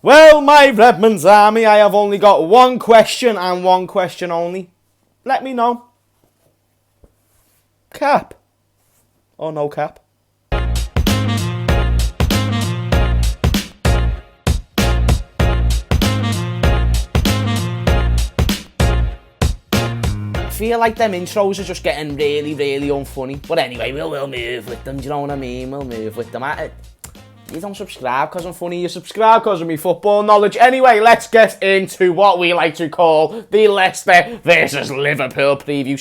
Well, my Redmond's army, I have only got one question and one question only. Let me know. Cap or no cap? I feel like them intros are just getting really, really unfunny. But anyway, we'll move with them, do you know what I mean? We'll move with them. You don't subscribe because I'm funny, you subscribe because of me football knowledge. Anyway, let's get into what we like to call the Leicester versus Liverpool preview.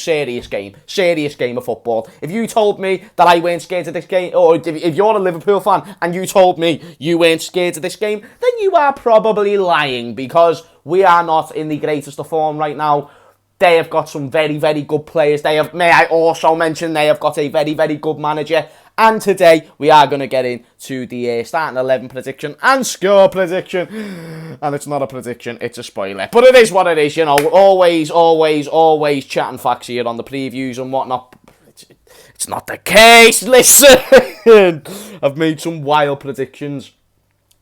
Serious game of football. If you told me that I weren't scared of this game, or if you're a Liverpool fan and you told me you weren't scared of this game, then you are probably lying, because we are not in the greatest of form right now. They have got some very, very good players. May I also mention, they have got a very, very good manager. And today, we are going to get into the starting 11 prediction and score prediction. And it's not a prediction, it's a spoiler. But it is what it is, you know. Always chatting facts here on the previews and whatnot. It's not the case, listen. I've made some wild predictions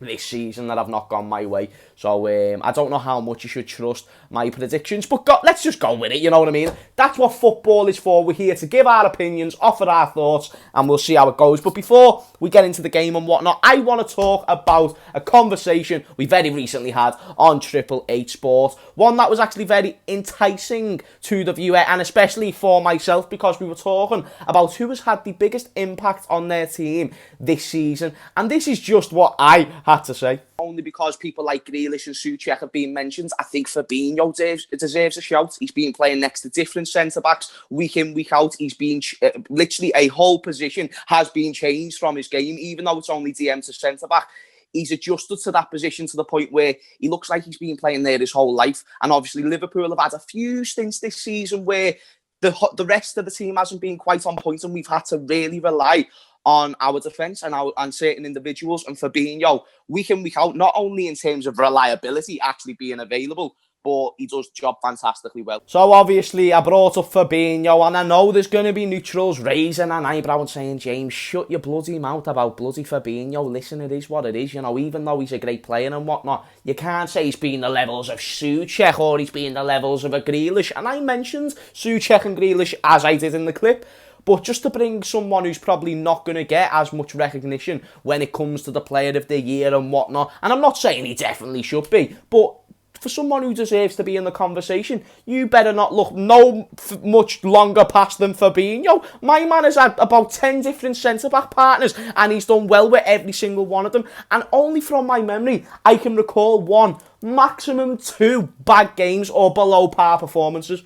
this season that have not gone my way. So I don't know how much you should trust my predictions, but let's just go with it, you know what I mean? That's what football is for. We're here to give our opinions, offer our thoughts, and we'll see how it goes. But before we get into the game and whatnot, I want to talk about a conversation we very recently had on Triple H Sport. One that was actually very enticing to the viewer, and especially for myself, because we were talking about who has had the biggest impact on their team this season. And this is just what I had to say. Only because people like Grealish and Souček have been mentioned. I think Fabinho deserves a shout. He's been playing next to different centre-backs week in, week out. He's been literally a whole position has been changed from his game, even though it's only DM to centre-back. He's adjusted to that position to the point where he looks like he's been playing there his whole life. And obviously Liverpool have had a few stints this season where the rest of the team hasn't been quite on point, and we've had to really rely on our defence and certain individuals. And Fabinho, week in, week out, not only in terms of reliability actually being available, but he does the job fantastically well. So obviously I brought up Fabinho, and I know there's going to be neutrals raising an eyebrow and saying, James, shut your bloody mouth about bloody Fabinho. Listen, it is what it is, you know, even though he's a great player and whatnot, you can't say he's been the levels of Souček or he's been the levels of a Grealish. And I mentioned Souček and Grealish as I did in the clip. But just to bring someone who's probably not going to get as much recognition when it comes to the player of the year and whatnot, and I'm not saying he definitely should be, but for someone who deserves to be in the conversation, you better not look much longer past than Fabinho. My man has had about 10 different centre-back partners, and he's done well with every single one of them. And only from my memory, I can recall one, maximum 2 bad games or below par performances.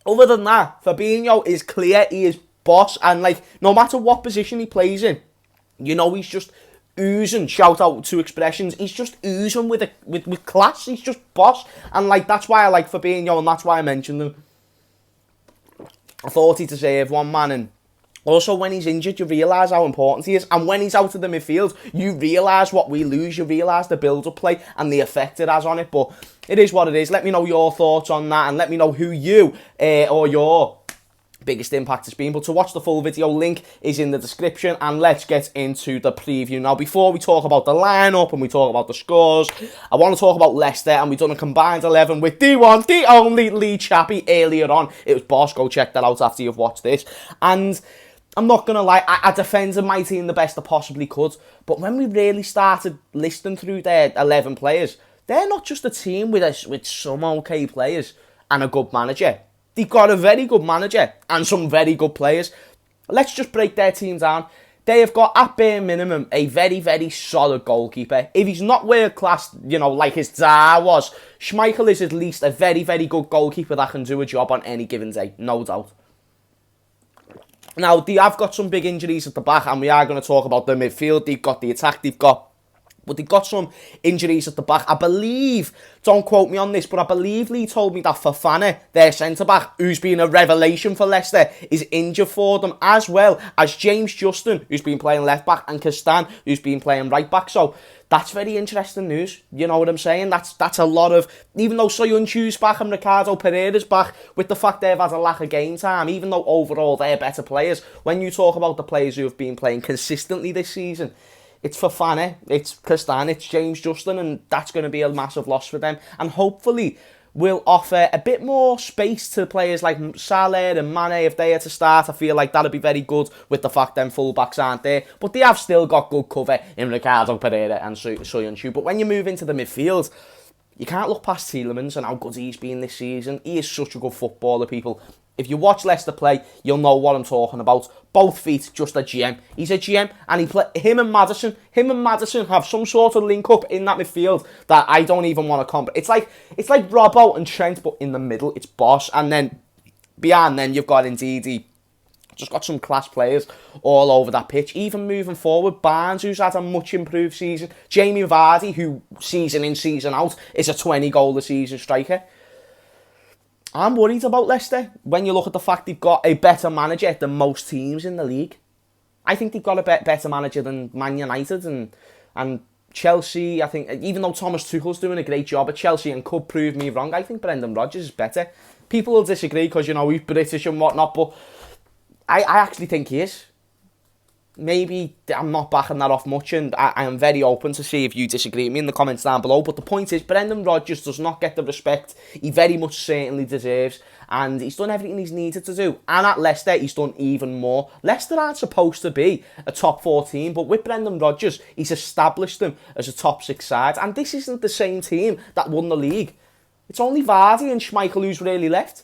Other than that, Fabinho is clear, he is boss, and like, no matter what position he plays in, you know, he's just oozing, shout out to expressions, he's just oozing with class, he's just boss, and like, that's why I like Fabinho, and that's why I mentioned him. I thought he deserved one, man, and also when he's injured, you realise how important he is, and when he's out of the midfield, you realise what we lose, you realise the build-up play and the effect it has on it. But it is what it is. Let me know your thoughts on that, and let me know who you or your biggest impact has been. But to watch the full video, link is in the description, and let's get into the preview. Now, before we talk about the lineup and we talk about the scores, I want to talk about Leicester, and we've done a combined 11 with the one, the only Lee Chappie earlier on. It was boss, go check that out after you've watched this. And I'm not going to lie, I defended my team the best I possibly could, but when we really started listing through their 11 players, they're not just a team with some okay players and a good manager. They've got a very good manager and some very good players. Let's just break their team down. They have got, at bare minimum, a very, very solid goalkeeper. If he's not world class, you know, like his dad was, Schmeichel is at least a very, very good goalkeeper that can do a job on any given day, no doubt. Now, they have got some big injuries at the back, and we are going to talk about the midfield. They've got the attack, but they've got some injuries at the back. I believe, don't quote me on this, but I believe Lee told me that Fofana, their centre-back, who's been a revelation for Leicester, is injured for them, as well as James Justin, who's been playing left-back, and Castan, who's been playing right-back. So that's very interesting news, you know what I'm saying? That's a lot of, even though Soyuncu's back and Ricardo Pereira's back, with the fact they've had a lack of game time, even though overall they're better players, when you talk about the players who have been playing consistently this season, It's Fofana, it's Kristan, it's James Justin, and that's going to be a massive loss for them. And hopefully will offer a bit more space to players like Salah and Mane if they are to start. I feel like that'll be very good with the fact them fullbacks aren't there. But they have still got good cover in Ricardo Pereira and Soyuncu. But when you move into the midfield, you can't look past Tielemans and how good he's been this season. He is such a good footballer, people. If you watch Leicester play, you'll know what I'm talking about. Both feet, just a GM. He's a GM, and him and Maddison have some sort of link up in that midfield that I don't even want to comprehend. It's like Robbo and Trent, but in the middle, it's Boss, and then beyond them, you've got Ndidi. Just got some class players all over that pitch. Even moving forward, Barnes, who's had a much improved season. Jamie Vardy, who season in, season out, is a 20-goal-a-season striker. I'm worried about Leicester when you look at the fact they've got a better manager than most teams in the league. I think they've got a better manager than Man United and Chelsea. I think, even though Thomas Tuchel's doing a great job at Chelsea and could prove me wrong, I think Brendan Rodgers is better. People will disagree because, he's British and whatnot, but I actually think he is. Maybe I'm not backing that off much, and I am very open to see if you disagree with me in the comments down below. But the point is, Brendan Rodgers does not get the respect he very much certainly deserves, and he's done everything he's needed to do. And at Leicester, he's done even more. Leicester aren't supposed to be a top 4 team, but with Brendan Rodgers, he's established them as a top 6 side. And this isn't the same team that won the league. It's only Vardy and Schmeichel who's really left.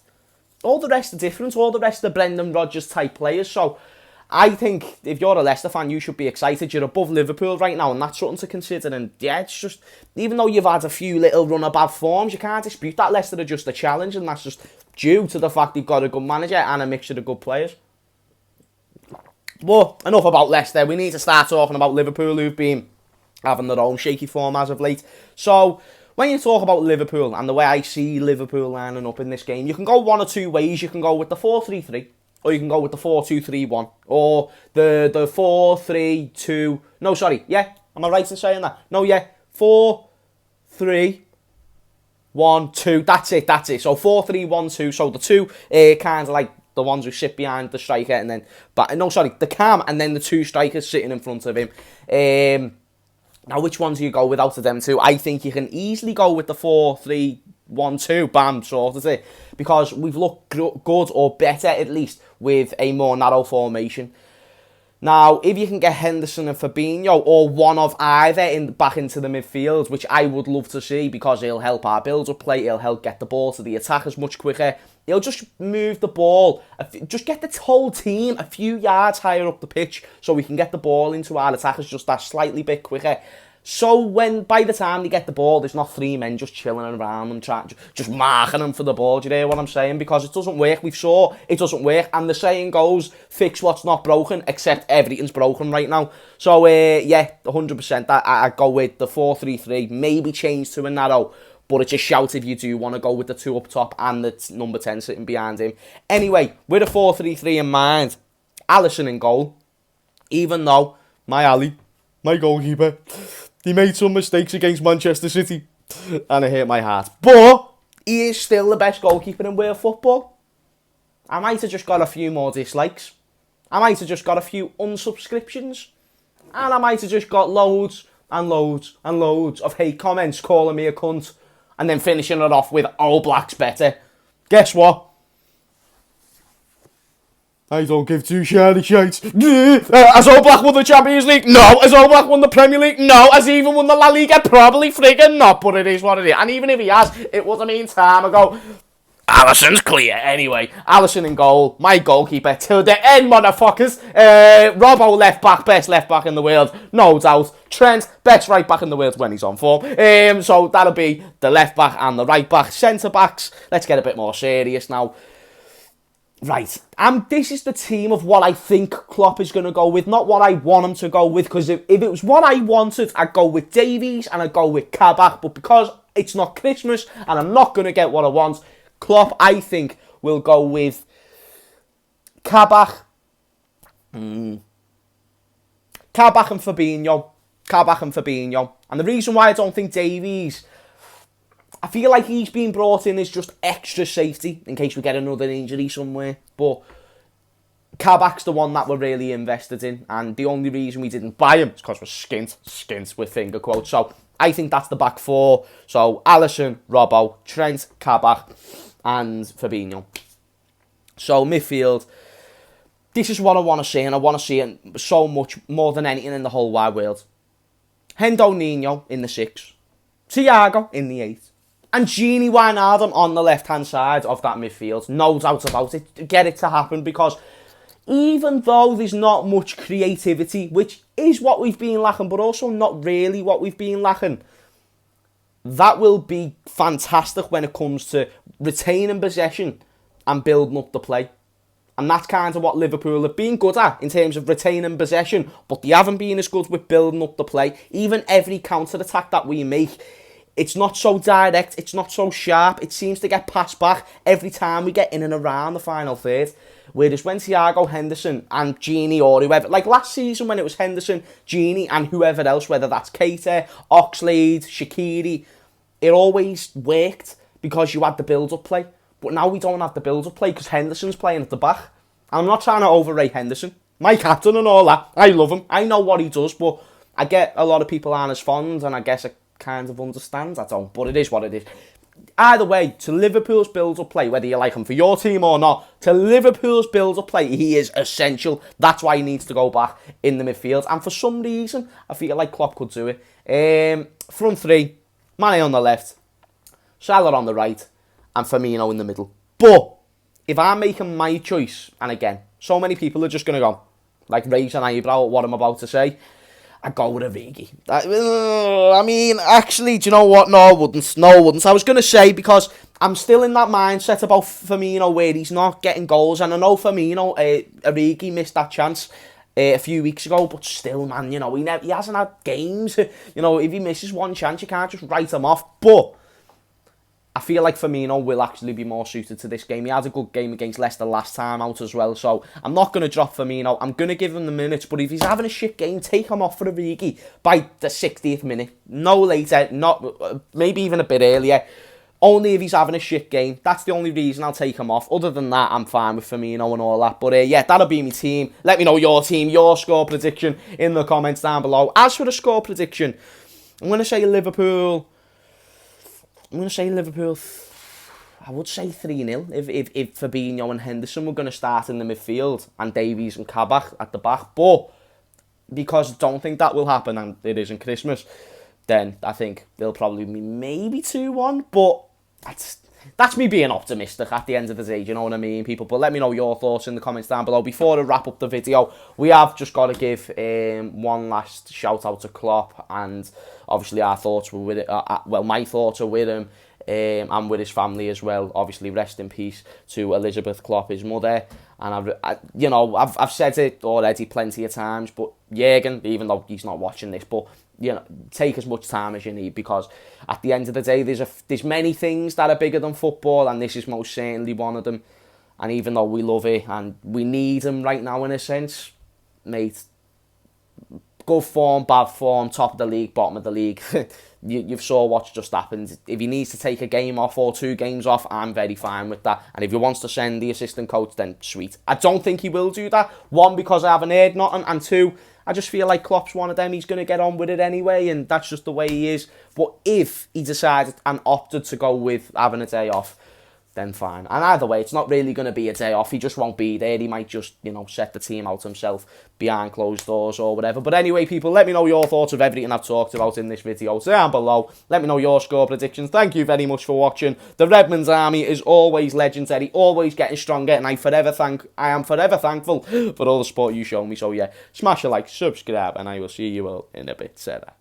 All the rest are different. All the rest are Brendan Rodgers type players. So I think if you're a Leicester fan, you should be excited. You're above Liverpool right now, and that's something to consider. And yeah, it's just, even though you've had a few little run of bad forms, you can't dispute that Leicester are just a challenge, and that's just due to the fact they've got a good manager and a mixture of good players. But enough about Leicester. We need to start talking about Liverpool, who've been having their own shaky form as of late. So when you talk about Liverpool and the way I see Liverpool lining up in this game, you can go one or two ways. You can go with the 4-3-3. Or you can go with the 4-2-3-1. Or the 4-3-2... No, sorry. Yeah? Am I right in saying that? No, yeah. 4-3-1-2. That's it. So 4-3-1-2. So the two kind of like the ones who sit behind the striker and then... the cam and then the two strikers sitting in front of him. Now, which ones do you go with out of them two? I think you can easily go with the 4-3-1-2, bam, sorted it. Because we've looked good, or better at least, with a more narrow formation. Now, if you can get Henderson and Fabinho, or one of either back into the midfield, which I would love to see, because he'll help our build-up play, he'll help get the ball to the attackers much quicker. He'll just move the ball, just get the whole team a few yards higher up the pitch, so we can get the ball into our attackers just that slightly bit quicker. So by the time they get the ball, there's not 3 men just chilling around them, just marking them for the ball. Do you hear what I'm saying? Because it doesn't work. We saw it doesn't work. And the saying goes, fix what's not broken, except everything's broken right now. So, yeah, 100%. I go with the 4-3-3, maybe change to a narrow. But it's a shout if you do want to go with the 2 up top and the number 10 sitting behind him. Anyway, with a 4-3-3 in mind, Alisson in goal. Even though my goalkeeper, he made some mistakes against Manchester City, and it hurt my heart. But he is still the best goalkeeper in world football. I might have just got a few more dislikes. I might have just got a few unsubscriptions. And I might have just got loads and loads and loads of hate comments calling me a cunt, and then finishing it off with, "All Black's better." Guess what? I don't give two shiny shites. Has All Black won the Champions League? No. Has All Black won the Premier League? No. Has he even won the La Liga? Probably friggin' not, but it is what it is. And even if he has, it was a mean time ago. Alisson's clear. Anyway, Alisson in goal. My goalkeeper till the end, motherfuckers. Robbo left back, best left back in the world, no doubt. Trent, best right back in the world when he's on form. So that'll be the left back and the right back. Centre backs. Let's get a bit more serious now. Right, this is the team of what I think Klopp is going to go with, not what I want him to go with, because if it was what I wanted, I'd go with Davies and I'd go with Kabak, but because it's not Christmas and I'm not going to get what I want, Klopp, I think, will go with Kabak, Kabak and Fabinho, and the reason why I don't think Davies, I feel like he's been brought in as just extra safety in case we get another injury somewhere. But Kabak's the one that we're really invested in, and the only reason we didn't buy him is because we're skint with finger quotes. So I think that's the back four. So Alisson, Robbo, Trent, Kabak, and Fabinho. So midfield, this is what I want to see, and I want to see it so much more than anything in the whole wide world. Hendoninho in the 6, Thiago in the 8, and Gini Wijnaldum on the left-hand side of that midfield. No doubt about it. Get it to happen, because even though there's not much creativity, which is what we've been lacking, but also not really what we've been lacking, that will be fantastic when it comes to retaining possession and building up the play. And that's kind of what Liverpool have been good at in terms of retaining possession, but they haven't been as good with building up the play. Even every counter-attack that we make, it's not so direct, it's not so sharp, it seems to get passed back every time we get in and around the final third. Whereas when Thiago, Henderson and Gini, or whoever, like last season when it was Henderson, Gini and whoever else, whether that's Keita, Oxlade, Shaqiri, it always worked because you had the build-up play. But now we don't have the build-up play because Henderson's playing at the back. I'm not trying to overrate Henderson. My captain and all that. I love him. I know what he does, but I get a lot of people aren't as fond, and I guess I kind of understand. I don't, but it is what it is. Either way, to Liverpool's build-up play, whether you like him for your team or not, to Liverpool's build-up play, he is essential. That's why he needs to go back in the midfield. And for some reason, I feel like Klopp could do it. Front three, Mane on the left, Salah on the right, and Firmino in the middle. But if I'm making my choice, and again, so many people are just going to go, like, raise an eyebrow at what I'm about to say, I go with Origi. I mean, actually, do you know what? No, I wouldn't. I was going to say, because I'm still in that mindset about Firmino where he's not getting goals. And I know Firmino, Origi missed that chance a few weeks ago, but still, man, you know, he hasn't had games. You know, if he misses one chance, you can't just write him off. But I feel like Firmino will actually be more suited to this game. He had a good game against Leicester last time out as well, so I'm not going to drop Firmino. I'm going to give him the minutes, but if he's having a shit game, take him off for Origi by the 60th minute. No later, not maybe even a bit earlier. Only if he's having a shit game. That's the only reason I'll take him off. Other than that, I'm fine with Firmino and all that. But yeah, that'll be my team. Let me know your team, your score prediction in the comments down below. As for the score prediction, I'm going to say Liverpool, I would say 3-0 if Fabinho and Henderson were going to start in the midfield and Davies and Kabak at the back. But because I don't think that will happen, and it isn't Christmas, then I think they'll probably be maybe 2-1. But that's me being optimistic at the end of the day, you know what I mean, people? But let me know your thoughts in the comments down below. Before I wrap up the video, we have just got to give one last shout out to Klopp, and obviously our thoughts were with it. Well, my thoughts are with him and with his family as well. Obviously, rest in peace to Elizabeth Klopp, his mother. And I've said it already plenty of times, but Jürgen, even though he's not watching this, but you know, take as much time as you need, because at the end of the day, there's many things that are bigger than football, and this is most certainly one of them. And even though we love it and we need him right now in a sense, mate, good form, bad form, top of the league, bottom of the league, you've saw what's just happened. If he needs to take a game off or 2 games off, I'm very fine with that. And if he wants to send the assistant coach, then sweet. I don't think he will do that. 1, because I haven't heard nothing, and 2, I just feel like Klopp's one of them. He's going to get on with it anyway, and that's just the way he is. But if he decided and opted to go with having a day off, then fine. And either way, it's not really going to be a day off. He just won't be there. He might just, you know, set the team out himself behind closed doors or whatever. But anyway, people, let me know your thoughts of everything I've talked about in this video down below. Let me know your score predictions. Thank you very much for watching. The Redmond's army is always legendary, always getting stronger, and I am forever thankful for all the support you show me. So yeah, smash a like, subscribe, and I will see you all in a bit. Sarah.